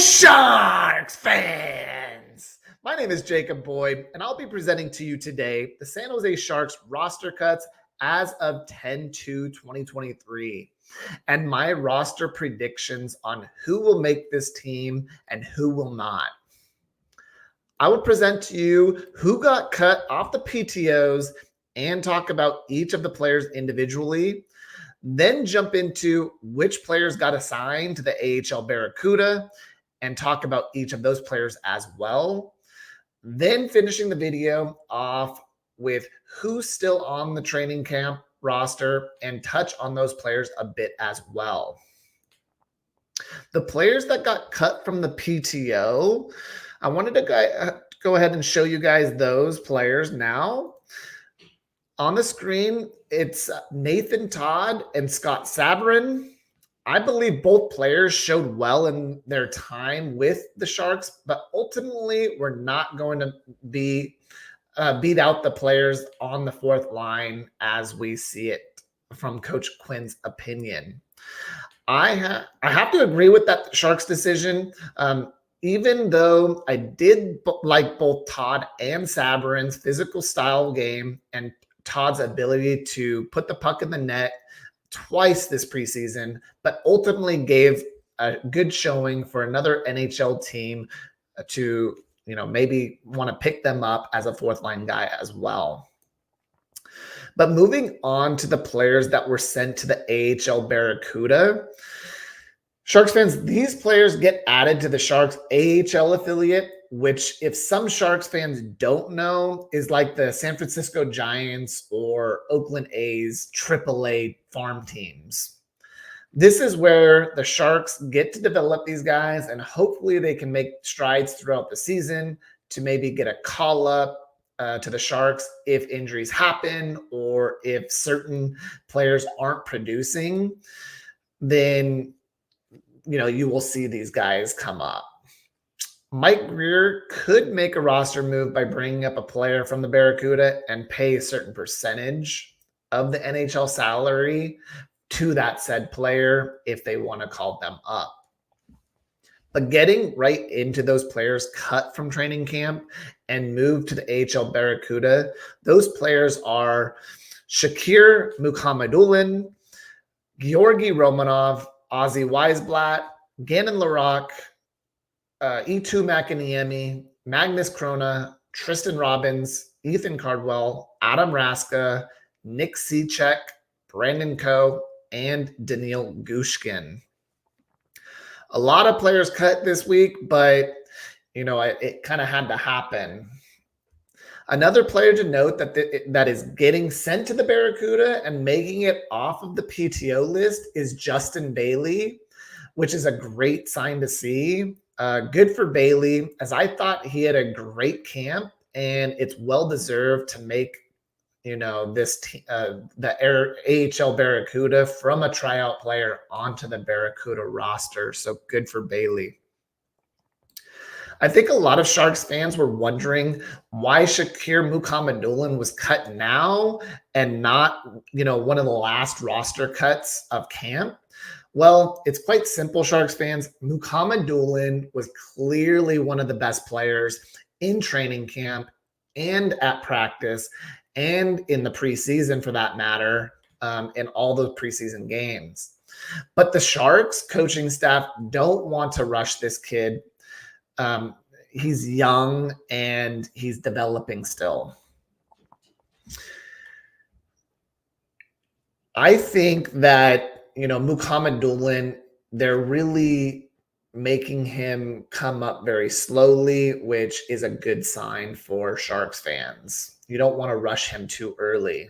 Sharks fans! My name is Jacob Boyd, and I'll be presenting to you today the San Jose Sharks roster cuts as of 10/2/2023 and my roster predictions on who will make this team and who will not. I will present to you who got cut off the PTOs and talk about each of the players individually. Then jump into which players got assigned to the AHL Barracuda and talk about each of those players as well. Then finishing the video off with who's still on the training camp roster and touch on those players a bit as well. The players that got cut from the PTO, I wanted to go ahead and show you guys those players now. On the screen, it's Nathan Todd and Scott Sabourin. I believe both players showed well in their time with the Sharks, but ultimately were not going to be beat out the players on the fourth line as we see it from Coach Quinn's opinion. I have to agree with that Sharks decision. Even though I did like both Todd and Sabourin's physical style game and Todd's ability to put the puck in the net twice this preseason, but ultimately gave a good showing for another NHL team to, maybe want to pick them up as a fourth line guy as well. But moving on to the players that were sent to the AHL Barracuda, Sharks fans, these players get added to the Sharks AHL affiliate, which if some Sharks fans don't know is like the San Francisco Giants or Oakland A's AAA farm teams. This is where the Sharks get to develop these guys, and hopefully they can make strides throughout the season to maybe get a call up to the Sharks if injuries happen or if certain players aren't producing, then you will see these guys come up. Mike Grier could make a roster move by bringing up a player from the Barracuda and pay a certain percentage of the NHL salary to that said player if they want to call them up. But getting right into those players cut from training camp and moved to the AHL Barracuda, those players are Shakir Mukhamadullin, Georgi Romanov, Ozzy Weisblatt, Gannon Larocque, E2 McAniemi, Magnus Krona, Tristan Robbins, Ethan Cardwell, Adam Raska, Nick Cechek, Brandon Coe, and Daniil Gushkin. A lot of players cut this week, but it kind of had to happen. Another player to note that is getting sent to the Barracuda and making it off of the PTO list is Justin Bailey, which is a great sign to see. Good for Bailey, as I thought he had a great camp, and it's well-deserved to make, the AHL Barracuda from a tryout player onto the Barracuda roster. So good for Bailey. I think a lot of Sharks fans were wondering why Shakir Mukhamadullin was cut now and not, one of the last roster cuts of camp. Well, it's quite simple, Sharks fans. Mukhamadullin was clearly one of the best players in training camp and at practice and in the preseason, for that matter, in all those preseason games. But the Sharks coaching staff don't want to rush this kid. He's young and he's developing still. I think that, Mukhamadullin, they're really making him come up very slowly, which is a good sign for Sharks fans. You don't want to rush him too early.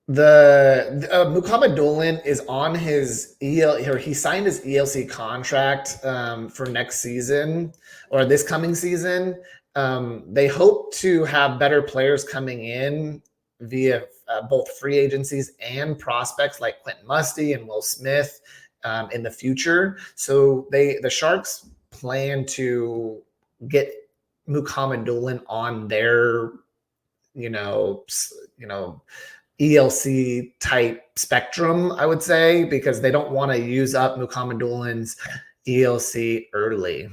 The Mukhamadullin is on his he signed his ELC contract for next season or this coming season. They hope to have better players coming in via both free agencies and prospects like Quentin Musty and Will Smith in the future. So the Sharks plan to get Mukhamadullin on their ELC type spectrum, I would say, because they don't want to use up Mukhamadulin's ELC early.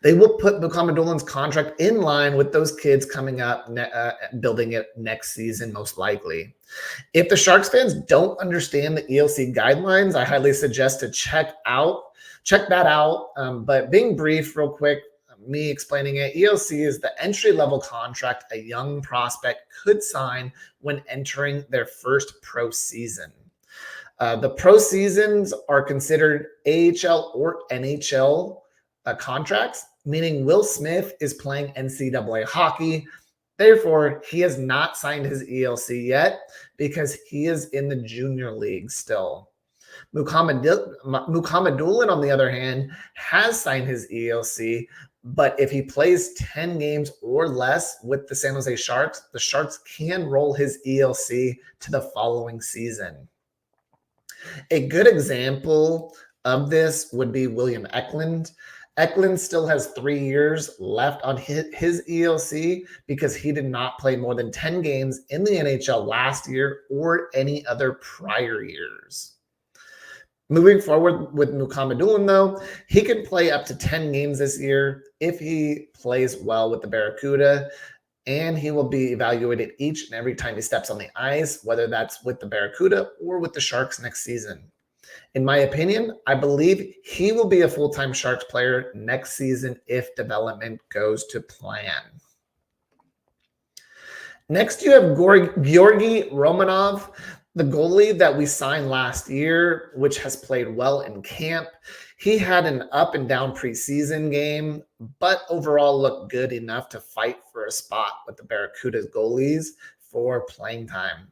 They will put Mukhamadulin's contract in line with those kids coming up, building it next season, most likely. If the Sharks fans don't understand the ELC guidelines, I highly suggest to check that out. But being brief real quick, me explaining it, ELC is the entry-level contract a young prospect could sign when entering their first pro season. The pro seasons are considered AHL or NHL contracts, meaning Will Smith is playing NCAA hockey. Therefore, he has not signed his ELC yet because he is in the junior league still. Mukhamadulin, on the other hand, has signed his ELC, but if he plays 10 games or less with the San Jose Sharks, the Sharks can roll his ELC to the following season. A good example of this would be William Eklund. Eklund still has 3 years left on his ELC because he did not play more than 10 games in the NHL last year or any other prior years. Moving forward with Mukhamadulin, though, he can play up to 10 games this year if he plays well with the Barracuda, and he will be evaluated each and every time he steps on the ice, whether that's with the Barracuda or with the Sharks next season. In my opinion, I believe he will be a full-time Sharks player next season if development goes to plan. Next, you have Georgi Romanov, the goalie that we signed last year, which has played well in camp. He had an up and down preseason game, but overall looked good enough to fight for a spot with the Barracuda's goalies for playing time.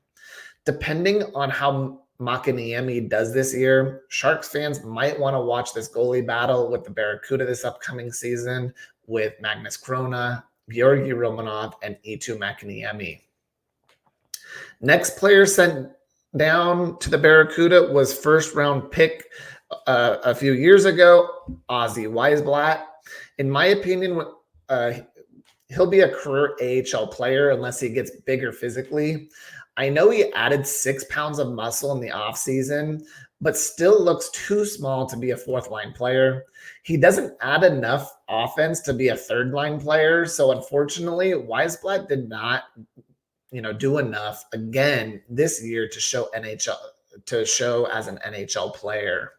Depending on how Makiniemi does this year, Sharks fans might want to watch this goalie battle with the Barracuda this upcoming season with Magnus Chrona, Georgi Romanov, and Eetu Makiniemi. Next player sent down to the Barracuda was first-round pick a few years ago, Ozzy Weisblatt. In my opinion, he'll be a career AHL player unless he gets bigger physically. I know he added 6 pounds of muscle in the offseason, but still looks too small to be a fourth-line player. He doesn't add enough offense to be a third-line player, so unfortunately, Weisblatt did not do enough again this year to show as an NHL player.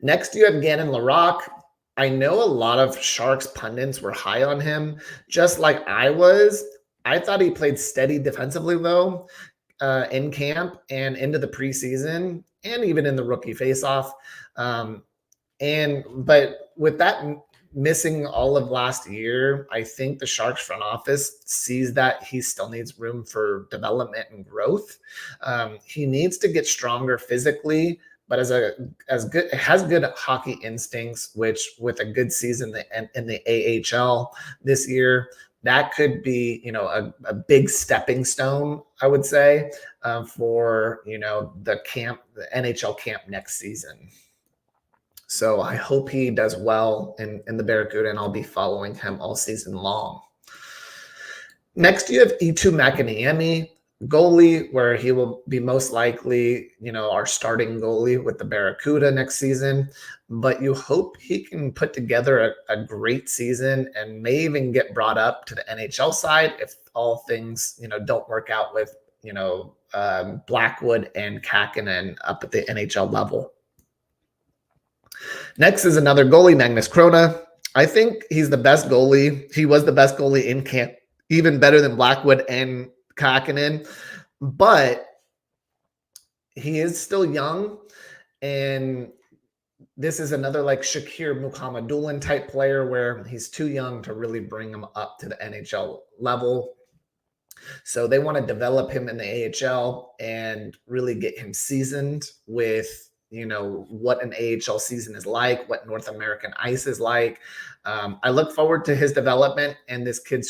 Next, you have Gannon Larocque. I know a lot of Sharks pundits were high on him, just like I was. I thought he played steady defensively, though, in camp and into the preseason, and even in the rookie faceoff. But with that missing all of last year, I think the Sharks front office sees that he still needs room for development and growth. He needs to get stronger physically, but has good hockey instincts, which with a good season in the AHL this year, that could be a big stepping stone, I would say, for the NHL camp next season. So I hope he does well in the Barracuda, and I'll be following him all season long. Next, you have Eetu Makiniemi, goalie, where he will be most likely, our starting goalie with the Barracuda next season. But you hope he can put together a great season and may even get brought up to the NHL side if all things, don't work out with, Blackwood and Kakkonen up at the NHL level. Next is another goalie, Magnus Chrona. I think he's the best goalie. He was the best goalie in camp, even better than Blackwood and Kakkonen. But he is still young, and this is another like Shakir Mukhamadulin type player where he's too young to really bring him up to the NHL level. So they want to develop him in the AHL and really get him seasoned with what an AHL season is like, what North American ice is like. I look forward to his development, and this kid,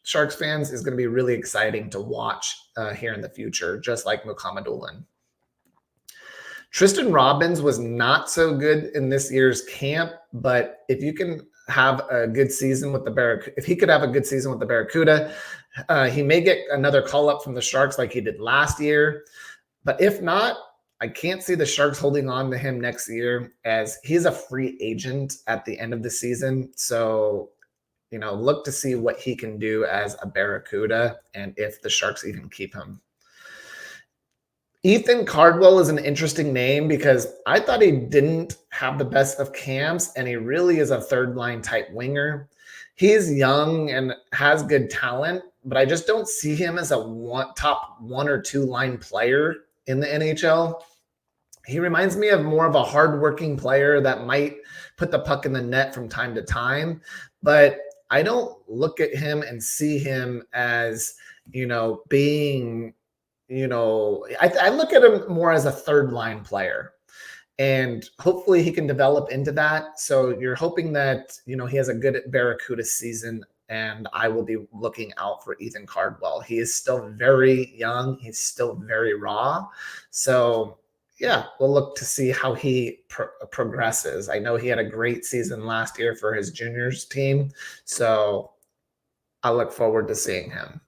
Sharks fans, is going to be really exciting to watch here in the future, just like Mukhamadulin. Tristan Robbins was not so good in this year's camp, but if you can have a good season with the Barracuda, if he could have a good season with the Barracuda, he may get another call up from the Sharks like he did last year. But if not, I can't see the Sharks holding on to him next year, as he's a free agent at the end of the season. So, look to see what he can do as a Barracuda and if the Sharks even keep him. Ethan Cardwell is an interesting name because I thought he didn't have the best of camps, and he really is a third line type winger. He's young and has good talent, but I just don't see him as a top 1 or 2 line player in the NHL. He reminds me of more of a hardworking player that might put the puck in the net from time to time, but I don't look at him and see him as, being, I look at him more as a third line player, and hopefully he can develop into that. So you're hoping that, he has a good Barracuda season, and I will be looking out for Ethan Cardwell. He is still very young. He's still very raw. So yeah, we'll look to see how he progresses. I know he had a great season last year for his juniors team. So I look forward to seeing him.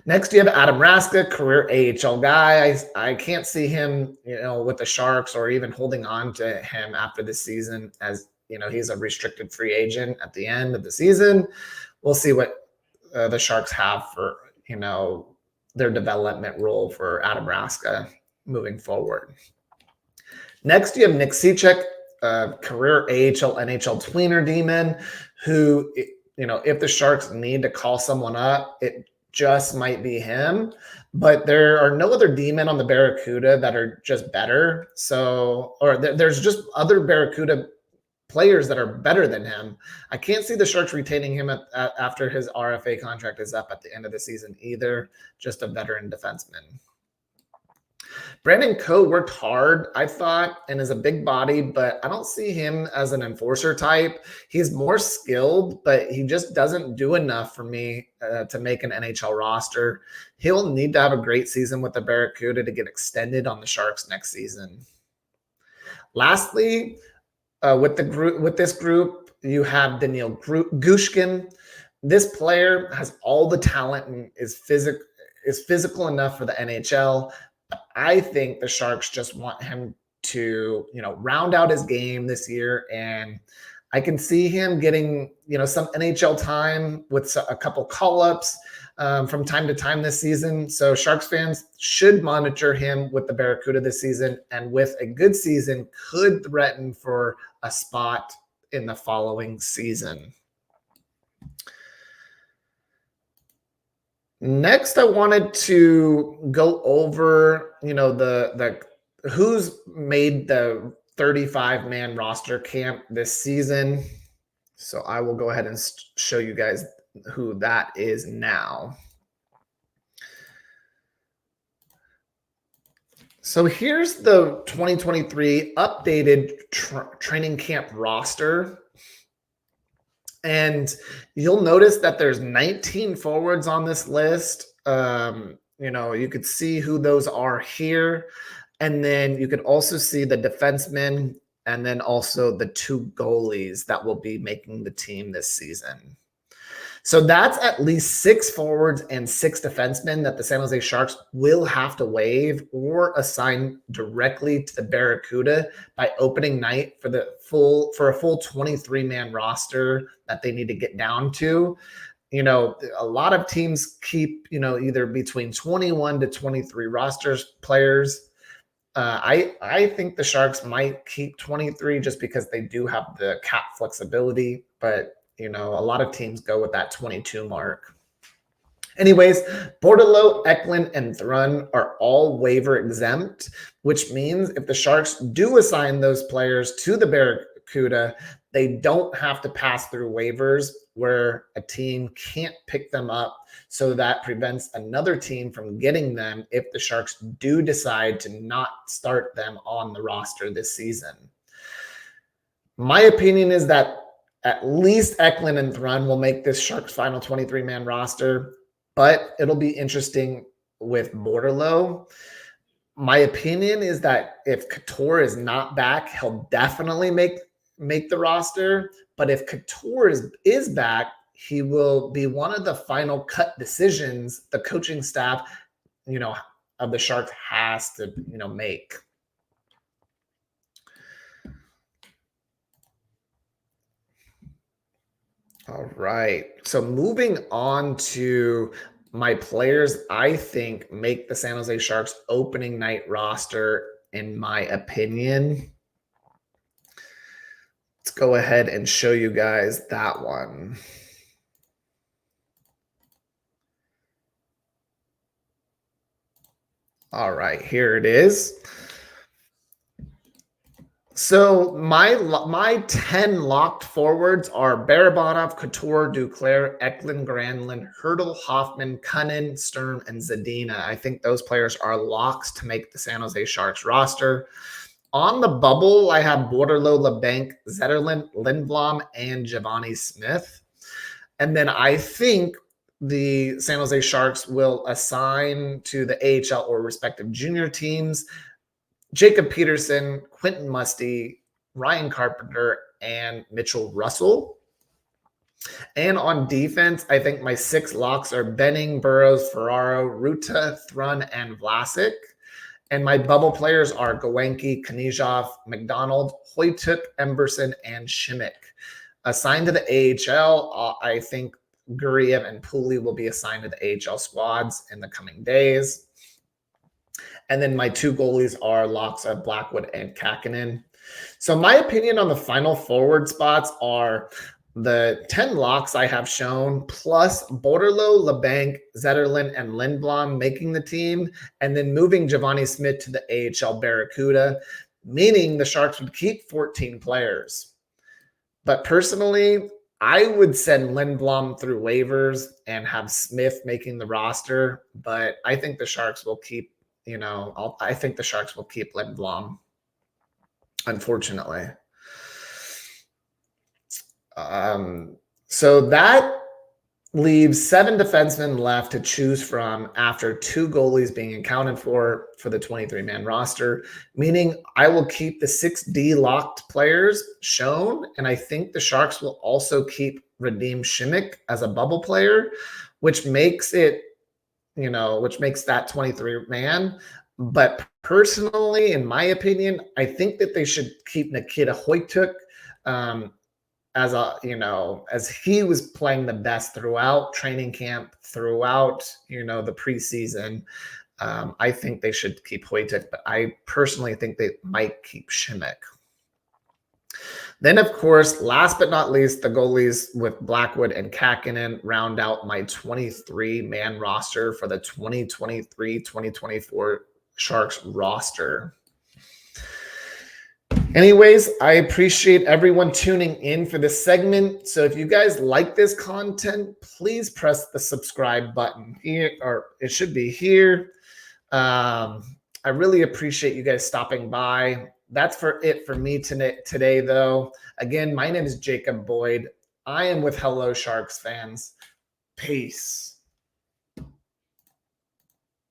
Next, you have Adam Raska, career AHL guy. I can't see him, with the Sharks or even holding on to him after the season, as, he's a restricted free agent at the end of the season. We'll see what the Sharks have for, their development role for Adam Raska moving forward. Next, you have Nick Cicek, career AHL, NHL tweener demon, who, if the Sharks need to call someone up, it just might be him. But there are no other demon on the Barracuda that are just better. So, or there's just other Barracuda players that are better than him. I can't see the Sharks retaining him after his RFA contract is up at the end of the season either. Just a veteran defenseman. Brandon Coe worked hard, I thought, and is a big body, but I don't see him as an enforcer type. He's more skilled, but he just doesn't do enough for me to make an NHL roster. He'll need to have a great season with the Barracuda to get extended on the Sharks next season. Lastly, with this group, you have Daniil Gushkin. This player has all the talent and is physical enough for the NHL. I think the Sharks just want him to, round out his game this year. And I can see him getting, some NHL time with a couple call-ups from time to time this season. So Sharks fans should monitor him with the Barracuda this season, and with a good season could threaten for a spot in the following season. Next, I wanted to go over, the who's made the 35-man roster camp this season. So I will go ahead and show you guys who that is now. So here's the 2023 updated training camp roster. And you'll notice that there's 19 forwards on this list. You could see who those are here. And then you could also see the defensemen and then also the 2 goalies that will be making the team this season. So that's at least 6 forwards and 6 defensemen that the San Jose Sharks will have to waive or assign directly to the Barracuda by opening night for a full 23-man roster that they need to get down to. A lot of teams keep, either between 21 to 23 rosters players. I think the Sharks might keep 23 just because they do have the cap flexibility, but a lot of teams go with that 22 mark. Anyways, Bordeleau, Eklund, and Thrun are all waiver exempt, which means if the Sharks do assign those players to the Barracuda, they don't have to pass through waivers where a team can't pick them up. So that prevents another team from getting them if the Sharks do decide to not start them on the roster this season. My opinion is that at least Eklund and Thrun will make this Sharks final 23-man roster, but it'll be interesting with Bordeleau. My opinion is that if Couture is not back, he'll definitely make the roster, But if Couture is back, he will be one of the final cut decisions the coaching staff, of the Sharks has to, make. All right. So moving on to my players, I think make the San Jose Sharks opening night roster, in my opinion. Let's go ahead and show you guys that one. All right, here it is. So my 10 locked forwards are Barabanov, Couture, Duclair, Eklund, Granlund, Hertl, Hoffman, Cunnin, Sturm, and Zadina. I think those players are locks to make the San Jose Sharks roster. On the bubble, I have Borderlo, LeBanc, Zetterlund, Lindblom, and Giovanni Smith. And then I think the San Jose Sharks will assign to the AHL or respective junior teams Jacob Peterson, Quentin Musty, Ryan Carpenter, and Mitchell Russell. And on defense, I think my 6 locks are Benning, Burrows, Ferraro, Ruta, Thrun, and Vlasic. And my bubble players are Gawenke, Knyzhov, McDonald, Hoytuk, Emberson, and Shimmick. Assigned to the AHL, I think Guriev and Pooley will be assigned to the AHL squads in the coming days. And then my 2 goalies are locks of Blackwood and Kakkonen. So my opinion on the final forward spots are the 10 locks I have shown, plus Borderlo, LeBanc, Zetterlund, and Lindblom making the team, and then moving Giovanni Smith to the AHL Barracuda, meaning the Sharks would keep 14 players. But personally, I would send Lindblom through waivers and have Smith making the roster, but I think the Sharks will keep I think the Sharks will keep Lindblom, unfortunately. So that leaves 7 defensemen left to choose from after 2 goalies being accounted for the 23-man roster, meaning I will keep the 6D locked players shown, and I think the Sharks will also keep Radim Shimmick as a bubble player, which makes it which makes that 23-man. But personally, in my opinion, I think that they should keep Nikita Hoytuk as he was playing the best throughout training camp, throughout, the preseason. I think they should keep Hoytuk, but I personally think they might keep Shimmick. Then, of course, last but not least, the goalies with Blackwood and Kakkonen round out my 23-man roster for the 2023-2024 Sharks roster. Anyways, I appreciate everyone tuning in for this segment. So if you guys like this content, please press the subscribe button here, or it should be here. I really appreciate you guys stopping by. That's it for me today, though. Again, my name is Jacob Boyd. I am with Hello Sharks fans. Peace.